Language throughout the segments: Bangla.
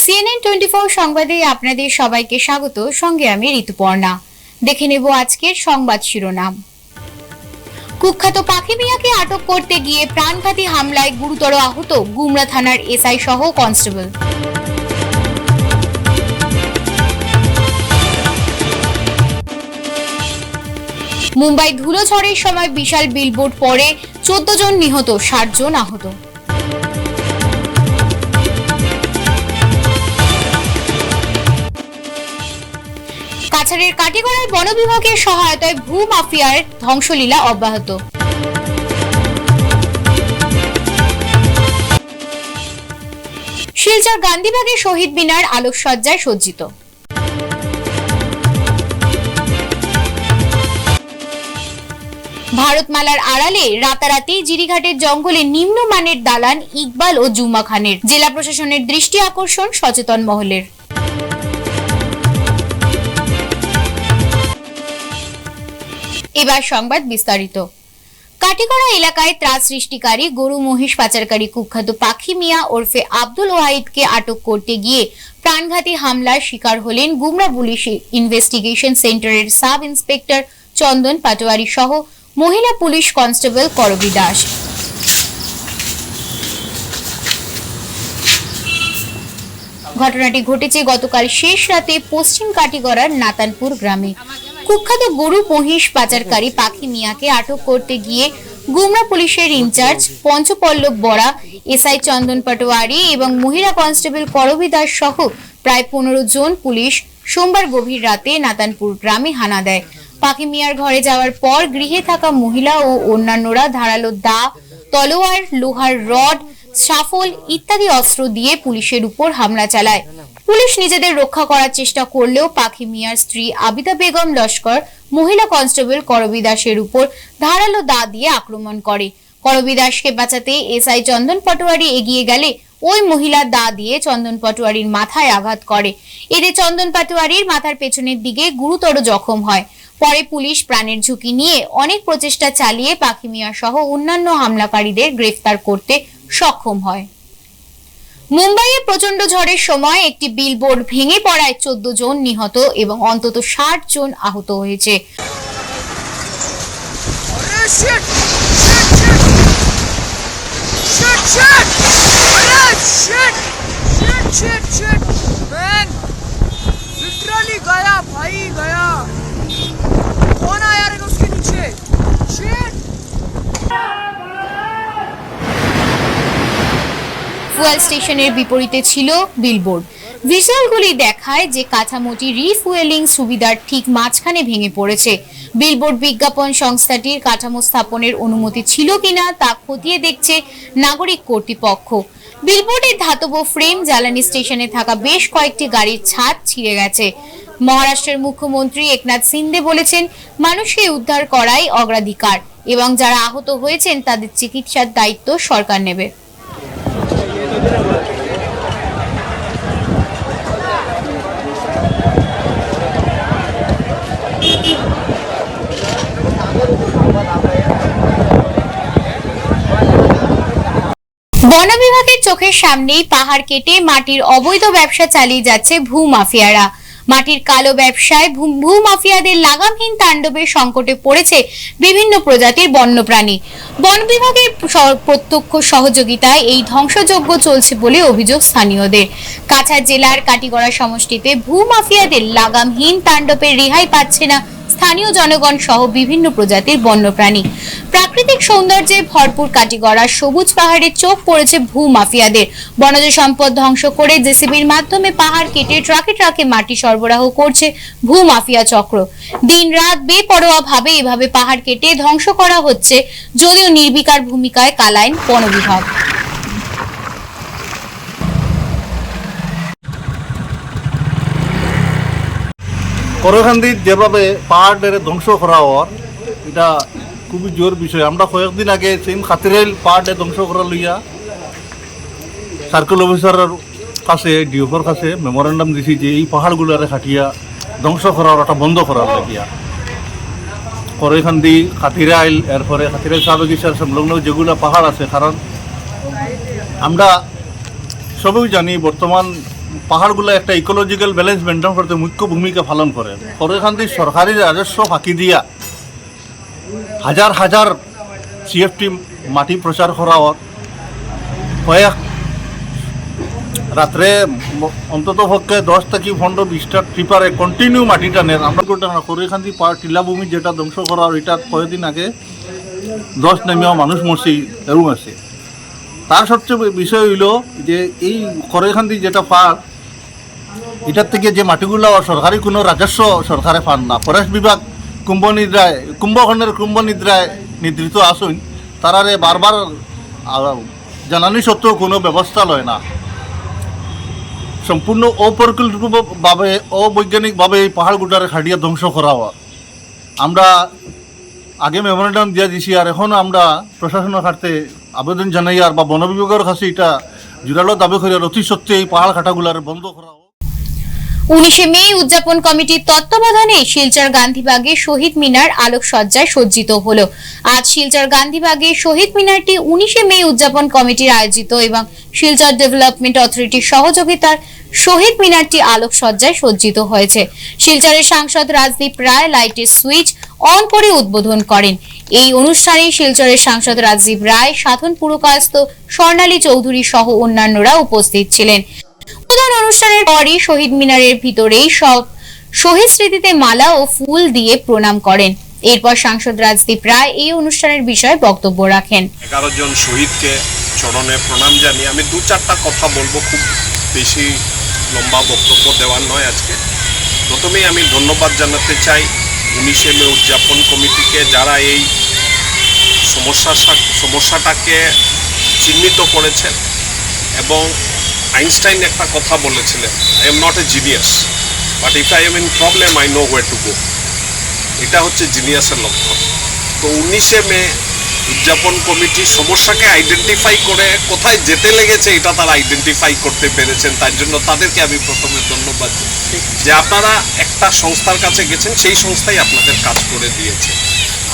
CNN24 সংবাদে আপনাদের সবাইকে স্বাগত। সঙ্গে আমি ঋতুপর্ণা। দেখে নেব আজকের সংবাদ শিরোনাম। কুখ্যাত পাখি মিয়াকে আটক করতে গিয়ে প্রাণঘাতী হামলায় গুরুতর আহত গুমরা থানার এসআই সহ কনস্টেবল। মুম্বাই ধুলোঝড়ের সময় বিশাল বিলবোর্ড পড়ে 14 জন নিহত, 60 জন আহত। কাছাড়ের কাটিগড়ায় বন বিভাগের সহায়তায় ভূ মাফিয়ার ধ্বংসলীলা অব্যাহত। শিলচর গান্ধীবাগে শহীদ মিনার আলোকসজ্জায় সজ্জিত। ভারতমালার আড়ালে রাতারাতি জিরিঘাটের জঙ্গলে নিম্নমানের দালান ইকবাল ও জুমা খানের। জেলা প্রশাসনের দৃষ্টি আকর্ষণ সচেতন মহলের। এবার সংবাদ বিস্তারিত। কাটিগড়া এলাকায় ত্রাস সৃষ্টিকারী গরু মহিষ পাচারকারী কুখ্যাত পাখি মিয়া ওরফে আব্দুল ওয়াহিদকে আটক করতে গিয়ে প্রাণঘাতী হামলার শিকার হলেন গুমরা পুলিশ ইনভেস্টিগেশন সেন্টারের সাব ইন্সপেক্টর চন্দন পাটোয়ারি সহ মহিলা পুলিশ কনস্টেবল করবী দাস। ঘটনাটি ঘটেছে গতকাল শেষ রাতে পশ্চিম কাটিগড়ার নাতানপুর গ্রামে। কুখ্যাত গরু মহিষ পাচারকারী পাখি মিয়াকে আটক করতে গিয়ে গুমরা পুলিশের ইনচার্জ পঞ্চপল্লব বরা, এসআই চন্দন পাটোয়ারি এবং মহিলা কনস্টেবল করবী দাস সহ প্রায় 15 জন পুলিশ সোমবার গভীর রাতে নাতানপুর গ্রামে হানা দেয়। পাখি মিয়ার ঘরে যাওয়ার পর গৃহে থাকা মহিলা ও অন্যান্যরা ধারালো দা, তলোয়ার, লোহার রড, শাফল ইত্যাদি অস্ত্র দিয়ে পুলিশের উপর হামলা চালায়। পুলিশ নিজেদের রক্ষা করার চেষ্টা করলেও পাখি মিয়ার স্ত্রী আবিদা বেগম লস্কর মহিলা কনস্টেবল করবী দাসের উপর ধারালো দা দিয়ে আক্রমণ করে। করবী দাসকে বাঁচাতে এসআই চন্দন পাটোয়ারি এগিয়ে গেলে ওই মহিলা দা দিয়ে চন্দন পাটোয়ারির মাথায় আঘাত করে। এতে চন্দন পাটোয়ারির মাথার পেছনের দিকে গুরুতর জখম হয়। পরে পুলিশ প্রাণের ঝুঁকি নিয়ে অনেক প্রচেষ্টা চালিয়ে পাখি মিয়া সহ অন্যান্য হামলাকারীদের গ্রেফতার করতে সক্ষম হয়। মুম্বাইয়ে প্রচন্ড ঝড়ের সময় একটি বিলবোর্ড ভেঙে পড়ায় 14 জন নিহত এবং অন্তত 60 জন আহত হয়েছে। ফুয়েল স্টেশনের বিপরীতে ছিল বিলবোর্ড। ভিজুয়ালগুলি দেখায় যে কাঠামোটি রিফুয়েলিং সুবিধার ঠিক মাঝখানে ভেঙে পড়েছে। বিলবোর্ড বিজ্ঞাপন সংস্থাটির কাঠামো স্থাপনের অনুমতি ছিল কিনা তা খতিয়ে দেখছে নাগরিক কর্তৃপক্ষ। বিলবোর্ডের ধাতব ফ্রেম, জ্বালানি স্টেশনে থাকা বেশ কয়েকটি গাড়ির ছাদ ছিঁড়ে গেছে। মহারাষ্ট্রের মুখ্যমন্ত্রী একনাথ শিন্দে বলেছেন, মানুষকে উদ্ধার করাই অগ্রাধিকার এবং যারা আহত হয়েছেন তাদের চিকিৎসার দায়িত্ব সরকার নেবে। বন বিভাগের চোখের সামনেই পাহাড় কেটে মাটির অবৈধ ব্যবসা চালিয়ে যাচ্ছে ভূ মাফিয়ারা। মাটির কালো ব্যবসায় ভূ মাফিয়াদের লাগামহীন তাণ্ডবের সংকটে পড়েছে বিভিন্ন প্রজাতির বন্যপ্রাণী। বন বিভাগের প্রত্যক্ষ সহযোগিতায় এই ধ্বংসযজ্ঞ চলছে বলে অভিযোগ স্থানীয়দের। কাছাড় জেলার কাটিগড়া সমষ্টিতে ভূ মাফিয়াদের লাগামহীন তাণ্ডবের রেহাই পাচ্ছে না স্থানীয় জনগণ সহ বিভিন্ন প্রজাতির বন্যপ্রাণী। প্রাকৃতিক সৌন্দর্যে ভরপুর কাটিগড়ার সবুজ পাহাড়ে চোখ পড়েছে ভূ মাফিয়াদের। বনজ সম্পদ ধ্বংস করে জেসিবির মাধ্যমে পাহাড় কেটে ট্রাকে ট্রাকে মাটি সরবরাহ করছে ভূ মাফিয়া চক্র। দিন রাত বেপরোয়া ভাবে এভাবে পাহাড় কেটে ধ্বংস করা হচ্ছে, যদিও নির্বিকার ভূমিকায় কালাইন বন বিভাগ। করখান্দির যেভাবে পাহাড়ের ধ্বংস করা হওয়ার এটা খুবই জোর বিষয়। আমরা কয়েকদিন আগে সেম খাতিরেল পাহাড়ে ধ্বংস করা লইয়া সার্কেল অফিসারের কাছে, ডিওফের কাছে মেমোরেন্ডাম দিছি যে এই পাহাড়গুলোরে খাটিয়া ধ্বংস করার একটা বন্ধ করার লাগিয়া। করখান্দি, খাতিরাইল, এরপরে খাতিরাইল সাব রেজিস্ট্রার সংলগ্ন যেগুলো পাহাড় আছে, কারণ আমরা সবই জানি বর্তমান পাহাড়গুলো একটা ইকোলজিক্যাল ব্যালেন্স মেনটেন করতে মুখ্য ভূমিকা পালন করে। সরকারি সরকারি রাজস্ব ফাঁকি দিয়া হাজার হাজার সিএফটি মাটি প্রচার করা হয়। কয়েক রাত্রে অন্তত পক্ষে 10 থেকে 15-20টা ট্রিপারে কন্টিনিউ মাটি টানে। আমরা সরকারি পাহাড় টিলাভূমি যেটা ধ্বংস করা হয়, এটা কয়েকদিন আগে 10 নেমেও মানুষ মরছি এরম আছে। তার সবচেয়ে বিষয় হইল যে এই করেখান্দি যেটা পাহাড়, এটার থেকে যে মাটিগুলো সরকারি কোনো রাজস্ব সরকারে পান না। ফরেস্ট বিভাগ কুম্ভখণ্ডের কুম্ভনিদ্রায় নিদ্রিত আসুন, তারারে বারবার জানানি সত্ত্বেও কোনো ব্যবস্থা লয় না। সম্পূর্ণ অপরিকল্পিতভাবে অবৈজ্ঞানিকভাবে এই পাহাড়গুটারে খাটিয়ে ধ্বংস করা হয়। আমরা আগে মেমোরেন্ডাম দিয়ে দিছি, আর এখন আমরা প্রশাসনের কাছে আবেদন জানাই আর বা বন বিভাগের কাছে এটা জোরালো দাবি করি আর অতি সত্ত্বে এই পাহাড় কাটাগুলার বন্ধ করা হোক। 19শে মে উদযাপন কমিটির তত্ত্বাবধানে শিলচর গান্ধীবাগে শহীদ মিনার আলোকসজ্জায় সজ্জিত হলো। আজ শিলচর গান্ধীবাগে শহীদ মিনারটি 19শে মে উদযাপন কমিটির আয়োজিত এবং শিলচর ডেভেলপমেন্ট অথরিটির সহযোগিতার শহীদ মিনারটি আলোকসজ্জায় সজ্জিত হয়েছে। শিলচরের সাংসদ রাজদীপ রায় লাইটের সুইচ অন করে উদ্বোধন করেন। এই অনুষ্ঠানে শিলচরের সাংসদ রাজদীপ রায়, সাধন পুরকায়স্থ স্বর্ণালী চৌধুরী সহ অন্যান্যরা উপস্থিত ছিলেন। উদ্বোধন অনুষ্ঠানের পরই শহীদ মিনারের ভিতরেই সব শহীদ স্মৃতিতে মালা ও ফুল দিয়ে প্রণাম করেন। এরপর সাংসদ রাজদীপ রায় এই অনুষ্ঠানের বিষয়ে বক্তব্য রাখেন। 11 জন শহীদকে চরণে প্রণাম জানিয়ে আমি 2-4টা কথা বলবো, খুব বেশি লম্বা বক্তব্য দেওয়ার নয় আজকে। প্রথমেই আমি ধন্যবাদ জানাতে চাই 19শে মে উদযাপন কমিটিকে, যারা এই সমস্যাটাকে চিহ্নিত করেছেন। এবং আইনস্টাইন একটা কথা বলেছিলেন, I am not a genius, but if I am in problem I know where to go. এটা হচ্ছে জিনিয়াসের লক্ষণ। তো 19শে মে উদযাপন কমিটি সমস্যাকে আইডেন্টিফাই করে কোথায় যেতে লেগেছে এটা তারা আইডেন্টিফাই করতে পেরেছেন। তার জন্য তাদেরকে আমি প্রথমে ধন্যবাদ দিই যে আপনারা একটা সংস্থার কাছে গেছেন, সেই সংস্থাই আপনাদের কাজ করে দিয়েছে।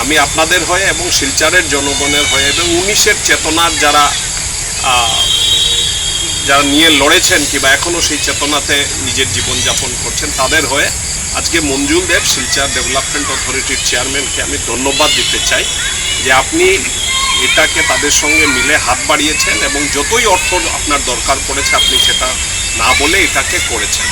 আমি আপনাদের হয়ে এবং শিলচরের জনগণের হয়ে এবং 19-এর চেতনার যারা নিয়ে লড়েছেন কিংবা এখনও সেই চেতনাতে নিজের জীবনযাপন করছেন, তাদের হয়ে আজকে মঞ্জুল দেব, শিলচর ডেভেলপমেন্ট অথরিটির চেয়ারম্যানকে আমি ধন্যবাদ দিতে চাই যে আপনি এটাকে তাদের সঙ্গে মিলে হাত বাড়িয়েছেন এবং যতই অর্থ আপনার দরকার পড়েছে আপনি সেটা না বলে এটাকে করেছেন।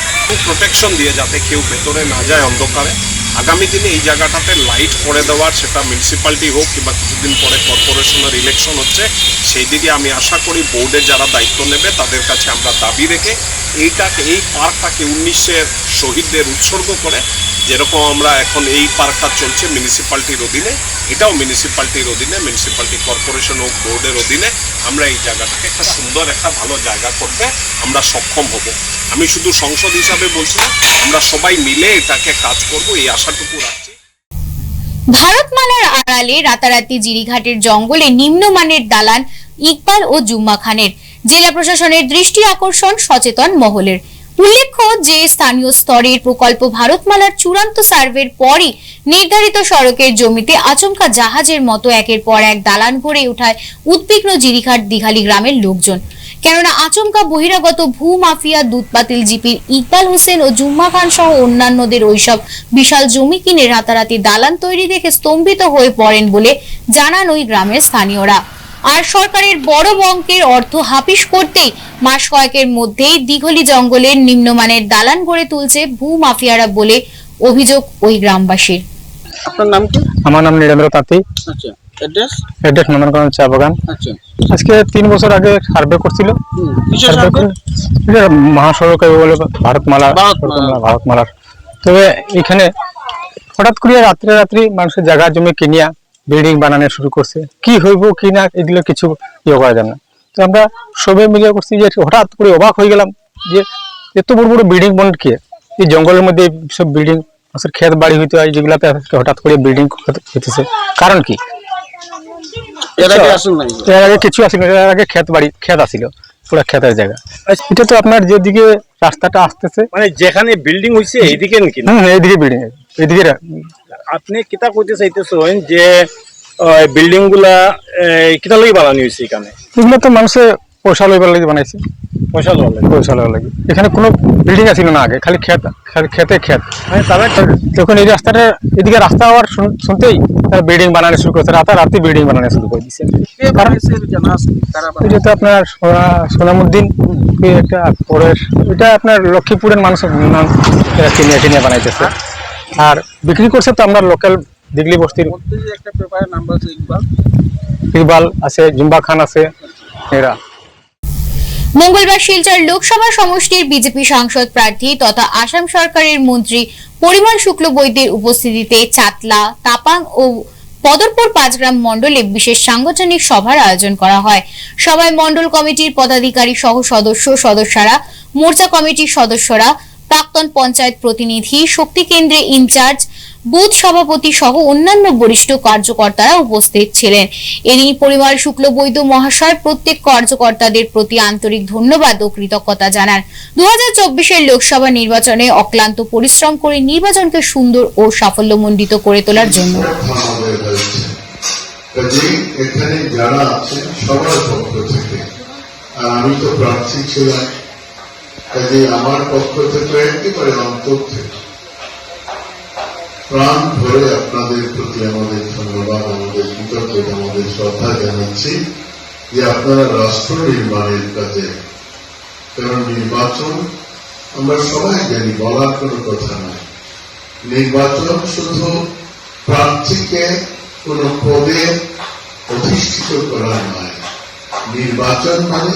প্রোটেকশন দিয়ে যাতে কেউ ভেতরে না যায় অন্ধকারে। আগামী দিনে এই জায়গাটাতে লাইট করে দেওয়ার, সেটা মিউনিসিপ্যালিটি হোক কিংবা কিছুদিন পরে কর্পোরেশনের ইলেকশন হচ্ছে, সেই দিকে আমি আশা করি বোর্ডে যারা দায়িত্ব নেবে তাদের কাছে আমরা দাবি রেখে এই পার্কটাকে 19-এর শহীদদের উৎসর্গ করে, যেরকম আমরা এখন এই পার্কটা চলছে মিউনিসিপ্যালিটির অধীনে, এটাও মিউনিসিপ্যালিটির অধীনে, মিউনিসিপ্যালিটি কর্পোরেশন ও বোর্ডের অধীনে আমরা এই জায়গাটাকে একটা সুন্দর একটা ভালো জায়গা করতে আমরা সক্ষম হব। আমি শুধু সংসদ হিসাবে বলছি না, আমরা সবাই মিলে এটাকে কাজ করব, এই আশাটুকু রাখছি। ভারতমালার আড়ালে রাতারাতি জিরিঘাটের জঙ্গলে নিম্নমানের দালান ইকবাল ও জুম্মা খানের। জেলা প্রশাসনের দৃষ্টি আকর্ষণ সচেতন মহলের। উল্লেখ্য যে স্থানীয় স্তরের প্রকল্প ভারতমালার চূড়ান্ত সার্ভের পরই নির্ধারিত সড়কের জমিতে আচমকা জাহাজের মতো একের পর এক দালান ভরে ওঠায় উদ্বিগ্ন জিরিঘাট দিঘালি গ্রামের লোকজন। কেননা আচমকা বহিরাগত ভূ মাফিয়া দুধপাতিল জিপির ইকবাল হোসেন ও জুম্মা খান সহ অন্যান্যদের ওইসব বিশাল জমি কিনে রাতারাতি দালান তৈরি দেখে স্তম্ভিত হয়ে পড়েন বলে জানান ওই গ্রামের স্থানীয়রা। আর সরকারের বড় অঙ্কের অর্থ হাফিস করতেই মাস কয়েকের মধ্যেই দিঘলি জঙ্গলের নিম্নমানের দালান গড়ে তুলছে ভূ মাফিয়ারা বলে অভিযোগ ওই গ্রামবাসীর। আপনার নাম কি? আমার নাম নীরেন্দ্র তাঁতি। আচ্ছা, অ্যাড্রেস? অ্যাড্রেস নন্দনকানন চা বাগান। আচ্ছা, আজকে 3 বছর আগে সার্ভে করছিল। কিসের সার্ভে? এটা মহাসড়ক বলে ভারতমালা, ভারতমালার। তবে এখানে হঠাৎ করে রাত্রি মানুষের জায়গা জমি কিনিয়া বিল্ডিং বানানো শুরু করছে। কি হইব কি না এগুলো কিছু ইয়ে করা যায় না। তো আমরা সবাই মিলে করছি যে হঠাৎ করে অবাক হয়ে গেলাম যে এত বড় বড় বিল্ডিং বন কি এই জঙ্গলের মধ্যে সব বিল্ডিং, ক্ষেত বাড়ি হইতে হয় যেগুলাতে হঠাৎ করে বিল্ডিং হইতেছে, কারণ কি? এর আগে কিছু আসিল, এর আগে ক্ষেত আসিল, পুরো ক্ষেতের জায়গা। এটা তো আপনার যেদিকে রাস্তাটা আসতেছে, মানে যেখানে বিল্ডিং হইছে এইদিকে নাকি? এইদিকে বিল্ডিং, এইদিকে। আপনি কিতা কইতে চাইতেছেন যে বিল্ডিং গুলা কিতা লাগি বানানো হইছে এখানে? এগুলো তো মানুষে পয়সা লইবার লাগি বানাইছে। পয়সা দেওয়া লাগে। পয়সা লাগা লাগে। এখানে কোনো বিল্ডিং ছিল না আগে, খালি খেতে ক্ষেত। তারা তখন এই রাস্তাটা, এদিকে রাস্তা হওয়ার শুনতেই তারা বিল্ডিং বানানো শুরু করেছে, রাতারাতি বিল্ডিং বানানো শুরু করে দিচ্ছে। কারণ জানা আছে তারা এটা তো আপনার সোনামুদ্দিন একটা পরের, এটা আপনার লক্ষ্মীপুরের মানুষ কিনে বানাইতেছে, আর বিক্রি করছে তো আমরা লোকাল দিগলি বস্তির মধ্যে যে একটা পেপারের নাম আছে ইকবাল আছে, জুম্বা খান আছে, এরা। মঙ্গলবার শিলচর লোকসভা সমষ্টির বিজেপি সাংসদ প্রার্থী তথা আসাম সরকারের মন্ত্রী পরিমল শুক্লবৈদ্যের উপস্থিতিতে চাতলা, তাপাং ও বদরপুর 5 গ্রাম মণ্ডলে বিশেষ সাংগঠনিক সভার আয়োজন করা হয়। সভায় মণ্ডল কমিটির পদাধিকারী সহ সদস্যরা, মোর্চা কমিটির সদস্যরা, প্রাক্তন পঞ্চায়েত প্রতিনিধি, শক্তি কেন্দ্রে ইনচার্জ, বুথ সভাপতি সহ অন্যান্য বরিষ্ঠ কার্যকর্তারা উপস্থিত ছিলেন। এদিন পরিমল শুক্লবৈদ্য মহাশয় প্রত্যেক কার্যকর্তাদের প্রতি আন্তরিক ধন্যবাদ ও কৃতজ্ঞতা জানান। 2024-এর লোকসভা নির্বাচনে অক্লান্ত পরিশ্রম করে নির্বাচনকে সুন্দর ও সাফল্যমণ্ডিত করে তোলার জন্য। এখানে যারা আছেন সবার পক্ষ থেকে, আর আমি তো প্রার্থী ছিলাম, কাজে আমার পক্ষ থেকে একেবারে অন্তর থেকে প্রাণ ভরে আপনাদের প্রতি আমাদের ধন্যবাদ, আমাদের কৃতজ্ঞতা, আমাদের শ্রদ্ধা জানাচ্ছি যে আপনারা রাষ্ট্র নির্মাণের কাজে, কারণ নির্বাচন আমরা সবাই জানি, বলার কোনো কথা নয়, নির্বাচন শুধু প্রার্থীকে কোন পদে অধিষ্ঠিত করা নয়, নির্বাচন মানে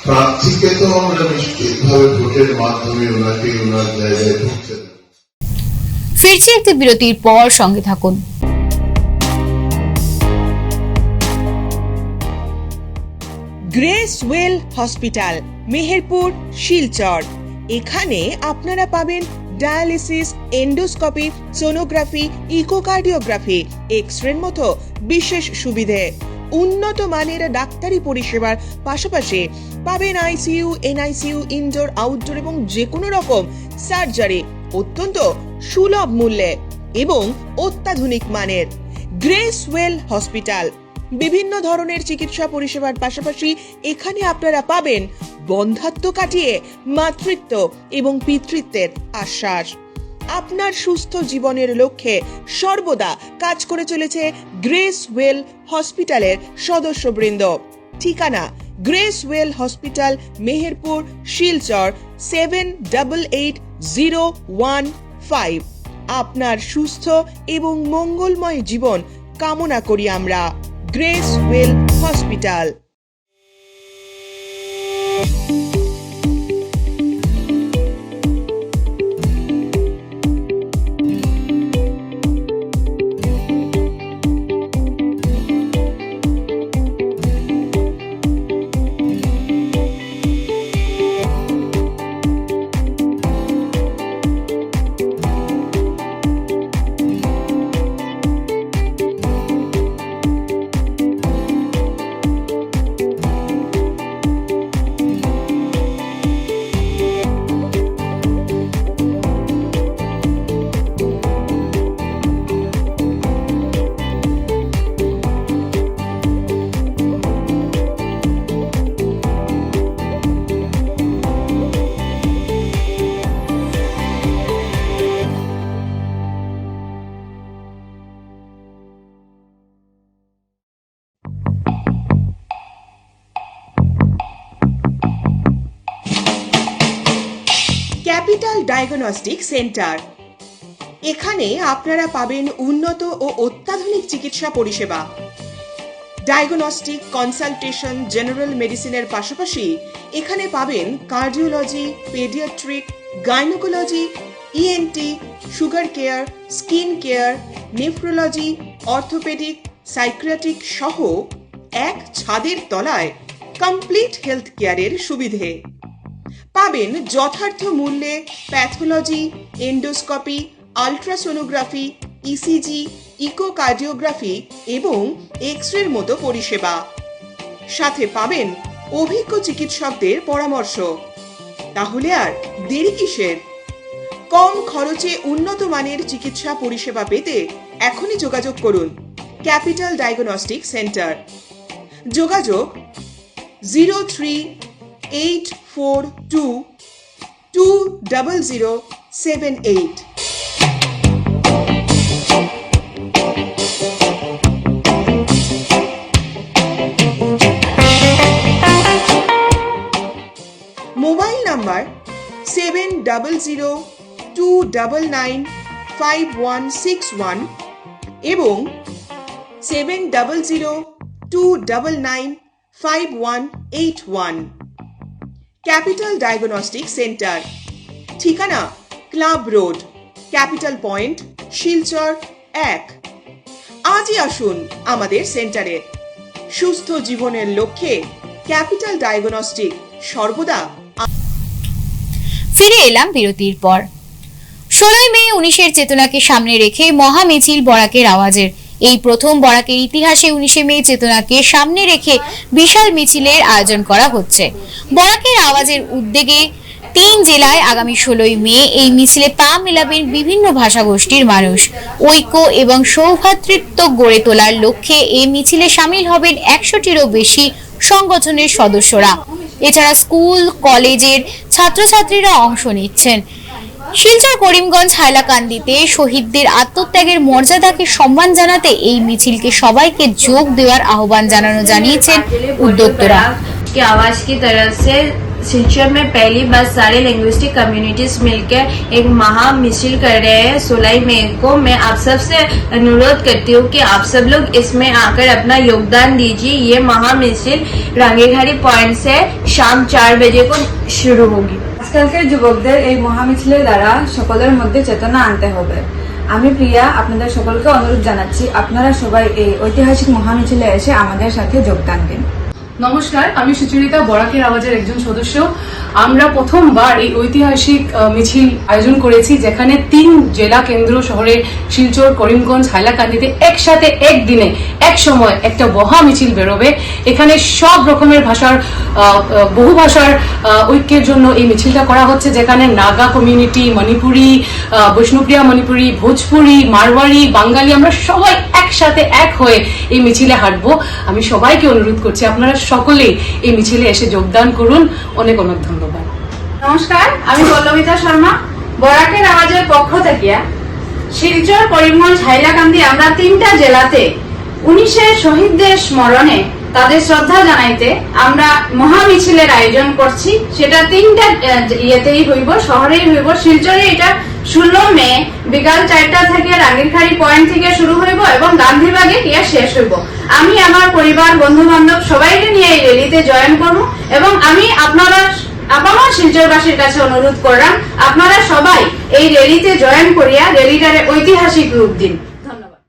প্রার্থীকে তো আমরা নিশ্চিতভাবে ভোটের মাধ্যমে ওনাকে ওনার জায়গায় পৌঁছে দেব। ফিরছি একটি বিরতির পর, সঙ্গে থাকুন। Grace well hospital, Meherpur, Silchar. এখানে আপনারা পাবেন ডায়ালিসিস, এন্ডোস্কোপি, সোনোগ্রাফি, ইকোকার্ডিওগ্রাফি, এক্স-রের মতো বিশেষ সুবিধে, উন্নত মানের ডাক্তারি পরিষেবার পাশাপাশি পাবেন আইসিইউ, এনআইসিইউ, ইনডোর, আউটডোর এবং যে কোনো রকম সার্জারি অত্যন্ত সুলভ মূল্যে এবং অত্যাধুনিক মানের। গ্রেস ওয়েল হসপিটাল বিভিন্ন ধরনের চিকিৎসা পরিষেবার পাশাপাশি এখানে আপনারা পাবেন বন্ধ্যাত্ব কাটিয়ে মাতৃত্ব এবং পিতৃত্বের আশ্বাস। আপনার সুস্থ জীবনের লক্ষ্যে সর্বদা কাজ করে চলেছে গ্রেস ওয়েল হসপিটালের সদস্যবৃন্দ। ঠিকানা grace well hospital, Meherpur, Silchar 788015। আপনার সুস্থ এবং মঙ্গলময় জীবন কামনা করি আমরা। Grace well hospital. Capital diagnostic centre. এখানে আপনারা পাবেন উন্নত ও অত্যাধুনিক চিকিৎসা পরিষেবা, ডায়াগনস্টিক, কনসালটেশন, জেনারেল মেডিসিনের পাশাপাশি এখানে পাবেন cardiology, paediatric, gynaecology, ENT, sugar care, skin care, nephrology, orthopaedic, psychiatric সহ এক ছাদের তলায় কমপ্লিট হেলথ কেয়ারের সুবিধে। পাবেন যথার্থ মূল্যে pathology, endoscopy, ultrasonography, ECG, echocardiography এবং এক্স-রের মতো পরিষেবা। সাথে পাবেন অভিজ্ঞ চিকিৎসকদের পরামর্শ। তাহলে আর দেরি কিসের? কম খরচে উন্নত মানের চিকিৎসা পরিষেবা পেতে এখনই যোগাযোগ করুন ক্যাপিটাল ডায়াগনস্টিক সেন্টার। যোগাযোগ 842-20078. মোবাইল নাম্বার 7002995161 এবং 7002995181. ক্যাপিটাল ডায়াগনস্টিক সেন্টার, ঠিকানা club road, capital point, Silchar 1। আজই আসুন আমাদের সেন্টারে। সুস্থ জীবনের লক্ষ্যে ক্যাপিটাল ডায়াগনস্টিক সর্বদা। ফিরে এলাম বিরতির পর। 16 মে 19-এর চেতনাকে সামনে রেখে মহা মিছিল বরাকের আওয়াজের। এই প্রথম বরাকের ইতিহাসে 19 মে চেতনাকে সামনে রেখে বিশাল মিছিলের আয়োজন করা হচ্ছে। বরাকের আওয়াজের উদ্যোগে 3 জেলায় আগামী 16 মে এই মিছিলে পা মেলাবেন বিভিন্ন ভাষাগোষ্ঠীর মানুষ। ঐক্য এবং সৌভ্রাতৃত্ব গড়ে তোলার লক্ষ্যে এই মিছিলে সামিল হবেন 100টিরও বেশি সংগঠনের সদস্যরা। এছাড়া স্কুল কলেজের ছাত্রছাত্রীরা অংশ নিচ্ছেন। শিলচর করিমগঞ্জ হাইলাকান্দিতে শহীদদের আত্মত্যাগের মর্যাদাকে সম্মান জানাতে এই মিছিলকে সবাইকে যোগ দেওয়ার আহ্বান জানিয়েছেন উদ্যোক্তারা। की आवाज की तरफ से शिलचर में पहली बार सारे लिंग्विस्टिक कम्युनिटीज मिलकर एक महा मिছিল कर रहे हैं 16 मई को। मैं आप सब से अनुरोध करती हूँ कि आप सब लोग इसमें आकर अपना योगदान दीजिए। ये महा मिছিল রাঙ্গিঘাড়ি पॉइंट से शाम 4 बजे को शुरू होगी। আজকালকার যুবকদের এই মহামিছিলের দ্বারা সকলের মধ্যে চেতনা আনতে হবে। আমি প্রিয়া আপনাদের সকলকে অনুরোধ জানাচ্ছি, আপনারা সবাই এই ঐতিহাসিক মহামিছিলে এসে আমাদের সাথে যোগদান দিন। নমস্কার, আমি সুচরিতা, বরাকের আওয়াজের একজন সদস্য। আমরা প্রথমবার এই ঐতিহাসিক মিছিল আয়োজন করেছি, যেখানে 3 জেলা কেন্দ্র শহরে শিলচর, করিমগঞ্জ, হাইলাকান্দিতে একসাথে একদিনে এক সময় একটা মহা মিছিল বেরোবে। এখানে সব রকমের ভাষার বহু ভাষার ঐক্যের জন্য এই মিছিলটা করা হচ্ছে, যেখানে নাগা কমিউনিটি, মণিপুরি, বৈষ্ণবপ্রিয়া মণিপুরি, ভোজপুরি, মারওয়ারি, বাঙালি, আমরা সবাই একসাথে এক হয়ে এই মিছিলে হাঁটবো। আমি সবাইকে অনুরোধ করছি আপনারা সকলেই এই মিছিলে এসে যোগদান করুন। অনেক অনেক ধন্যবাদ। নমস্কার, আমি পল্লবিতা শর্মা, বরাকের আওয়াজের পক্ষ থেকে শিলচর, করিমগঞ্জ, হাইলাকান্দি আমরা 3টা জেলাতে 19-এর শহীদদের স্মরণে তাদের শ্রদ্ধা জানাইতে আমরা মহা মিছিলের আয়োজন করছি। সেটা 3টা ইয়েতেই হইব, শহরেই হইব। শিলচরে এটা 16 মে বিকাল 4টা থেকে রাঙ্গিঘাড়ি পয়েন্ট থেকে শুরু হইব এবং গান্ধীবাগে গিয়ে শেষ হইব। আমি আমার পরিবার, বন্ধু বান্ধব সবাইকে নিয়ে এই র্যালিতে জয়েন করব এবং আমি আপনারা আপামর শিলচরবাসীর কাছে অনুরোধ করলাম আপনারা সবাই এই র্যালিতে জয়েন করিয়া র্যালিটারে ঐতিহাসিক রূপ দিন। ধন্যবাদ।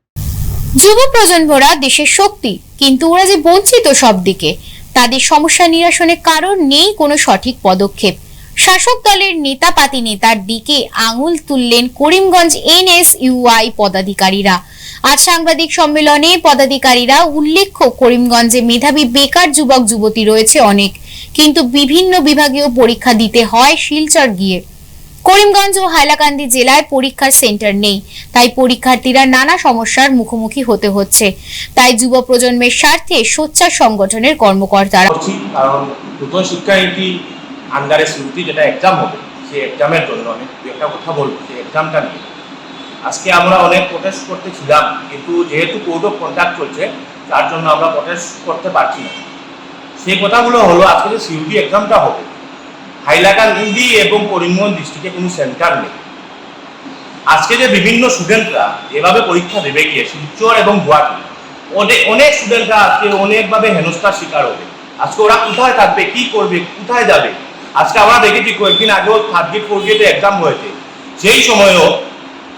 যুব প্রজন্মরা দেশের শক্তি, কিন্তু ওরা যে বঞ্চিত সব দিকে। তাদের সমস্যা নিরসনের কারণ নেই কোনো সঠিক পদক্ষেপ। শাসক দলের নেতাপাতি নেতার দিকে আঙুল তুললেন করিমগঞ্জ NSUI পদাধিকারীরা। আজ সাংবাদিক সম্মেলনে পদাধিকারীরা উল্লেখ্য, করিমগঞ্জে মেধাবী বেকার যুবক যুবতী রয়েছে অনেক, কিন্তু বিভিন্ন বিভাগীয় পরীক্ষা দিতে হয় শিলচর গিয়ে। করিমগঞ্জ ও হাইলাকান্দি জেলায় পরীক্ষার সেন্টার নেই, তাই পরীক্ষার্থীরা নানা সমস্যার মুখোমুখি হতে হচ্ছে। তাই যুব প্রজন্মের স্বার্থে সোচ্চার সংগঠনের কর্মকর্তারা কারণ নতুন শিক্ষানীতি আন্ডারে শুরুতে যেটা এক্সাম হবে, সেই এক্সামের জন্য আমি একটা কথা বলবো, সেই এক্সামটা নিয়ে আজকে আমরা অনেক প্রোটেস্ট করতেছিলাম, কিন্তু যেহেতু কোড অফ কন্ডাক্ট চলছে তার জন্য আমরা প্রোটেস্ট করতে পারছি না। সেই কথাগুলো হলো, আজকে যে সিইউটি এক্সামটা হবে, হাইলাকান্দি এবং করিমগঞ্জ ডিস্ট্রিক্টে কোনো সেন্টার নেই। আজকে যে বিভিন্ন স্টুডেন্টরা এভাবে পরীক্ষা দেবে গিয়ে শিলচর এবং গুয়াহাটি, অনেক স্টুডেন্টরা আজকে অনেকভাবে হেনস্থার শিকার হবে। আজকে ওরা কোথায় থাকবে, কি করবে, কোথায় যাবে? আজকে আমরা দেখেছি কয়েকদিন আগেও 3rd গ্রেড 4th গ্রেডে এক্সাম হয়েছে, সেই সময়ও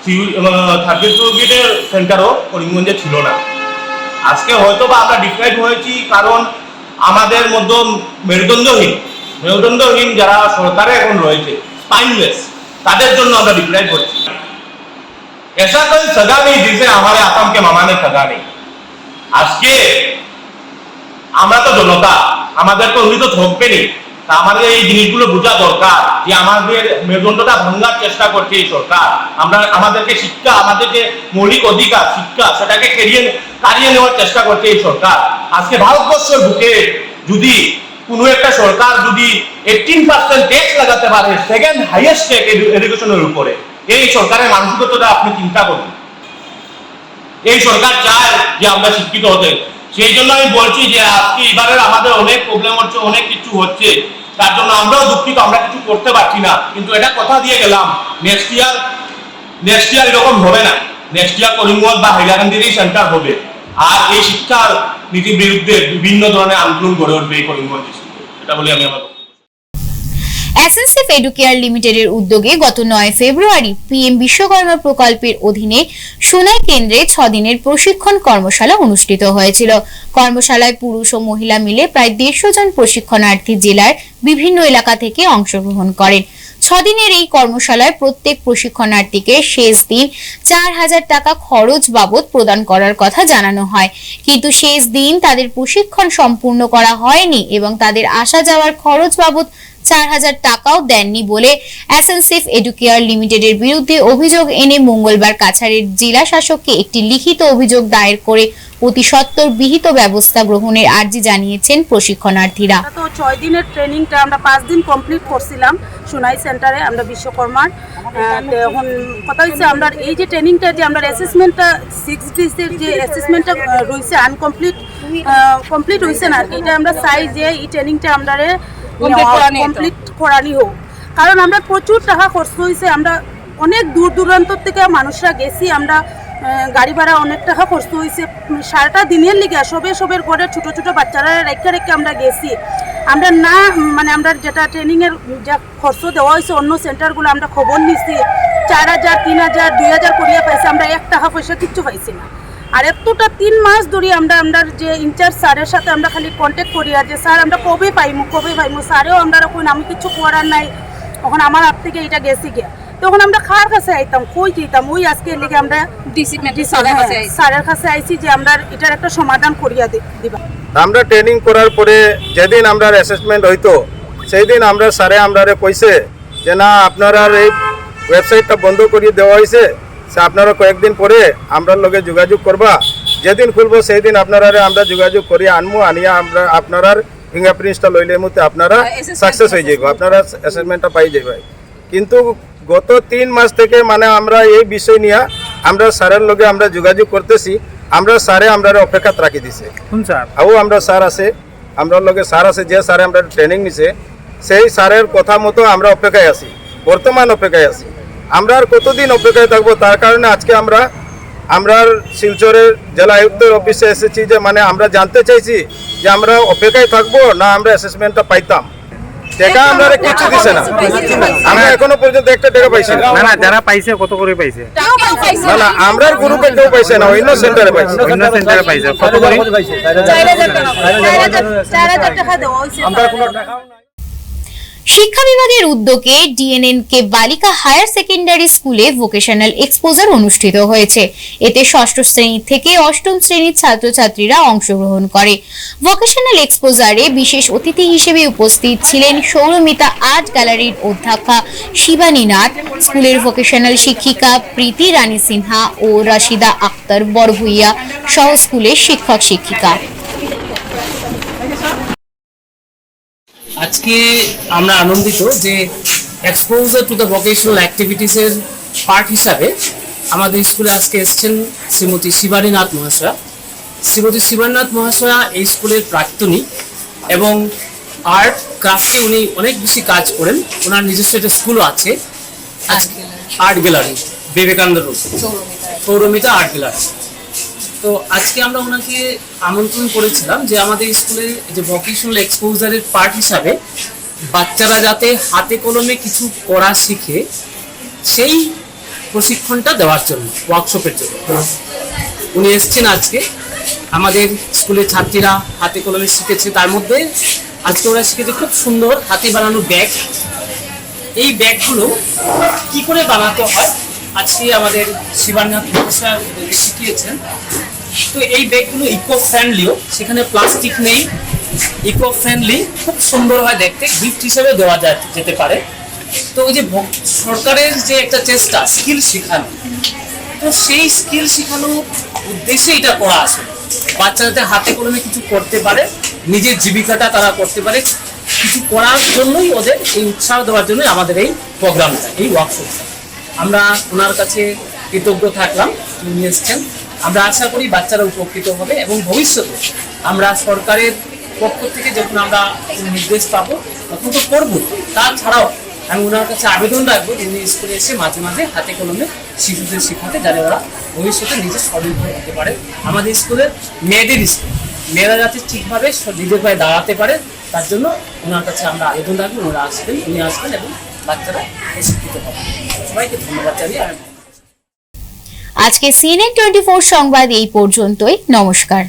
3rd গ্রেড 4th গ্রেডের সেন্টারও করিমগঞ্জে ছিল না। আজকে হয়তো বা আমরা ডিপ্রাইভ হয়েছি কারণ আমাদের মধ্যে মেরুদণ্ডহীন যারা সরকারে এখন রয়েছে, স্পাইনলেস, তাদের জন্য আমরা ডিপ্রাইভ হচ্ছি। ऐसा कोई सजा नहीं जिसे हमारे आतंक के ममाने सजा नहीं। আজকে আমরা তো জনতা, আমাদেরকে উনি তো ঠকবেনি। তা আমাদের এই জিনিসগুলো বোঝা দরকার যে আমাদের মেরুদণ্ডটা ভাঙার চেষ্টা করছে এই সরকার। আমাদেরকে শিক্ষা, আমাদের যে মৌলিক অধিকার শিক্ষা, সেটাকে কারিয়ে নেওয়ার চেষ্টা করছে এই সরকার। আজকে ভারতবর্ষের বুকে যদি কোনো একটা সরকার যদি 18% ট্যাক্স লাগাতে পারে সেকেন্ড হাইয়েস্ট ট্যাক্স এডুকেশনের উপরে, এই সরকারের মানসিকতাটা আপনি চিন্তা করুন। এই সরকার চায় যে আমরা শিক্ষিত হতে, সেই জন্য আমি বলছি যে আজকে এবারের আমাদের অনেক প্রবলেম হচ্ছে, অনেক কিছু হচ্ছে, তার জন্য আমরাও দুঃখিত, আমরা কিছু করতে পারছি না। কিন্তু এটা কথা দিয়ে গেলাম, নেক্সট ইয়ার এরকম হবে না। নেক্সট ইয়ার করিমগঞ্জ বা হাইলাকান্দিরই সেন্টার হবে, আর এই শিক্ষার নীতির বিরুদ্ধে বিভিন্ন ধরনের আন্দোলন গড়ে উঠবে এই করিমগঞ্জ স্কুলে। এটা বলে আমি আমার অ্যাসেনসিভ এডুকেয়ার লিমিটেডের উদ্যোগে গত 9 ফেব্রুয়ারি পিএম বিশ্বকর্মা প্রকল্পের অধীনে সোনাই কেন্দ্রে 6 দিনের প্রশিক্ষণ কর্মশালা অনুষ্ঠিত হয়েছিল। কর্মশালায় পুরুষ ও মহিলা মিলে প্রায় 150 জন প্রশিক্ষণার্থী জেলার বিভিন্ন এলাকা থেকে অংশগ্রহণ করেন। 6 দিনের এই কর্মশালায় প্রত্যেক প্রশিক্ষণার্থীকে শেষ দিন 4000 টাকা খরচ বাবদ প্রদান করার কথা জানানো হয়, কিন্তু শেষ দিন তাদের প্রশিক্ষণ সম্পূর্ণ করা হয়নি এবং তাদের আসা যাওয়ার খরচ বাবদ 4000 টাকাও দেননি বলে অ্যাসেনসিভ এডুকেয়ার লিমিটেডের বিরুদ্ধে অভিযোগ এনে মঙ্গলবার কাছাড়ের জেলা শাসককে একটি লিখিত অভিযোগ দায়ের করে অতি সত্বর বিহিত ব্যবস্থা গ্রহণের আর্জি জানিয়েছেন প্রশিক্ষণার্থীরা। তো 6 দিনের ট্রেনিংটা আমরা 5 দিন কমপ্লিট করছিলাম সোনাই সেন্টারে আমরা বিশ্বকর্মার। এখন কথা হচ্ছে আমরা এই যে ট্রেনিংটা যে আমরা অ্যাসেসমেন্টটা 6 ডিসের যে অ্যাসেসমেন্টটা রয়েছে কমপ্লিট হয়েছে না, এটা আমরা চাই যে এই ট্রেনিংটা আমরা কমপ্লিট করানি হোক। কারণ আমরা প্রচুর টাকা খরচ হয়েছে, আমরা অনেক দূর দূরান্ত থেকে মানুষরা গেছি, আমরা গাড়ি ভাড়া অনেক টাকা খরচ হয়েছে, সারাটা দিনের লিগে সবের ঘরে ছোট ছোট বাচ্চারা রেখে আমরা গেছি। আমরা না মানে আমরা যেটা ট্রেনিংয়ের যা খরচ দেওয়া হয়েছে অন্য সেন্টারগুলো আমরা খবর নিচ্ছি 4000, 3000, 2000 করিয়া পাইছি, আমরা 1 টাকা পয়সা কিচ্ছু পাইছি না। আর এতটা 3 মাস ধরে আমরা যে ইনচার্জ স্যারের সাথে আমরা খালি কন্ট্যাক্ট করি আর যে স্যার আমরা কবে পাইমু স্যারেও আমরা এখন আমি কিছু করার নাই, এখন আমার হাত থেকে এটা গেছি গিয়া। তখন আমরা কার কাছে আইতাম, কই যেতাম, ওই আজকে লিগে আমরা স্যারের কাছে আইছি যে আমরা এটার একটা সমাধান করিয়া দিবা। আমরা ট্রেনিং করার পরে যেদিন আমরা অ্যাসেসমেন্ট হইতো সেই দিন আমরা স্যারে আমরা কইছে যে না আপনারা এই ওয়েবসাইটটা বন্ধ করিয়ে দেওয়া হয়েছে, আপনারা কয়েকদিন পরে আমরা লগে যোগাযোগ করবা, যেদিন খুলবো সেই দিন আপনারা আমরা যোগাযোগ করিয়া আনবো, আনিয়া আমরা আপনার ফিঙ্গারপ্রিন্টসটা লইলে মধ্যে আপনারা সাকসেস হয়ে যাইব, আপনারা অ্যাসেসমেন্টটা পাই যাইবে। কিন্তু গত 3 মাস থেকে মানে আমরা এই বিষয় নিয়ে আমরা স্যারের লগে আমরা যোগাযোগ করতেছি, আমরা স্যারে আমরা অপেক্ষাত রাখি দিছে। আমরা স্যার আছে, আমরা লগে স্যার আছে, যে স্যারে আমরা ট্রেনিং নিছে সেই স্যারের কথা মতো আমরা অপেক্ষায় আছি, বর্তমান অপেক্ষায় আছি। আমরা আর কতদিন অপেক্ষায় থাকবো, তার কারণে আজকে আমরা শিলচরের জেলা আয়ুক্তের অফিসে এসেছি, যে মানে আমরা জানতে চাইছি যে আমরা অপেক্ষায় থাকবো না আমরা অ্যাসেসমেন্টটা পাইতাম। টাকা আমরা কিছু দিছে না, আমরা এখনো পর্যন্ত 1 টাকা পাইছি না। না যারা পাইছে কত করে পাইছে? না আমরা গ্রুপে কেউ পাইছে না, অন্য সেন্টারে পাইছে। কত করে? 4000 টাকা দেওয়া হয়েছে। আমরা কোনো টাকা শিক্ষা বিভাগের উদ্যোগে ডিএনএনকে বালিকা হায়ার সেকেন্ডারি স্কুলে ভোকেশনাল এক্সপোজার অনুষ্ঠিত হয়েছে। এতে 6ষ্ঠ শ্রেণী থেকে 8ম শ্রেণীর ছাত্রছাত্রীরা অংশগ্রহণ করে। ভোকেশনাল এক্সপোজারে বিশেষ অতিথি হিসেবে উপস্থিত ছিলেন সৌরমিতা আর্ট গ্যালারির অধ্যক্ষা শিবানী নাথ, স্কুলের ভোকেশনাল শিক্ষিকা প্রীতি রানী সিনহা ও রাশিদা আক্তার বড়ভুইয়া সহ স্কুলের শিক্ষক শিক্ষিকা। আজকে আমরা আনন্দিত যে এক্সপোজার টু দ্য ভোকেশনাল অ্যাক্টিভিটিসের পার্ট হিসাবে আমাদের স্কুলে আজকে এসেছেন শ্রীমতী শিবানী নাথ মহাশয়া। শ্রীমতী শিবানী নাথ মহাশয়া এই স্কুলের প্রাক্তনী এবং আর্ট ক্রাফটে উনি অনেক বেশি কাজ করেন। ওনার নিজস্ব একটা স্কুলও আছে, art gallery, Vivekananda road, Saurmita art gallery. তো আজকে আমরা ওনাকে আমন্ত্রণ করেছিলাম যে আমাদের স্কুলে যে ভোকেশনাল এক্সপোজারের পার্ট হিসাবে বাচ্চারা যাতে হাতে কলমে কিছু করা শিখে সেই প্রশিক্ষণটা দেওয়ার জন্য, ওয়ার্কশপের জন্য উনি এসছেন। আজকে আমাদের স্কুলের ছাত্রীরা হাতে কলমে শিখেছে, তার মধ্যে আজকে ওরা শিখেছে খুব সুন্দর হাতে বানানো ব্যাগ। এই ব্যাগগুলো কি করে বানাতে হয় আজকে আমাদের শিবানীনাথ মহাশয় শিখিয়েছেন। তো এই ব্যাগগুলো ইকো ফ্রেন্ডলিও, সেখানে প্লাস্টিক নেই, ইকো ফ্রেন্ডলি, খুব সুন্দর হয় দেখতে, গিফট হিসেবে দেওয়া যেতে পারে। তো ওই যে সরকারের যে একটা চেষ্টা স্কিল শেখানো, তো সেই স্কিল শেখানোর উদ্দেশ্যে এটা করা আসে। বাচ্চাদের হাতে কলমে কিছু করতে পারে, নিজের জীবিকাটা তারা করতে পারে, কিছু করার জন্যই ওদের এই উৎসাহ দেওয়ার জন্যই আমাদের এই প্রোগ্রামটা, এই ওয়ার্কশপটা। আমরা ওনার কাছে কৃতজ্ঞ থাকলাম, উনি এসছেন। আমরা আশা করি বাচ্চারা উপকৃত হবে এবং ভবিষ্যতে আমরা সরকারের পক্ষ থেকে যখন আমরা নির্দেশ পাবো তখন তো করবো। তাছাড়াও আমি ওনার কাছে আবেদন রাখবো উনি স্কুলে এসে মাঝে মাঝে হাতে কলমে শিশুদের শেখাতে, যাতে ওরা ভবিষ্যতে নিজে স্বনির্ভর হতে পারে। আমাদের স্কুলের মেয়েদের স্কুল, মেয়েরা যাতে ঠিকভাবে নিজের পায়ে দাঁড়াতে পারে তার জন্য ওনার কাছে আমরা আবেদন রাখবো। ওনারা আসবেন, উনি আসবেন এবং বাচ্চারা প্রশিক্ষিত হবে। সবাইকে ধন্যবাদ জানিয়ে আমি আজকে CNN 24 সংবাদ এই পর্যন্তই। নমস্কার।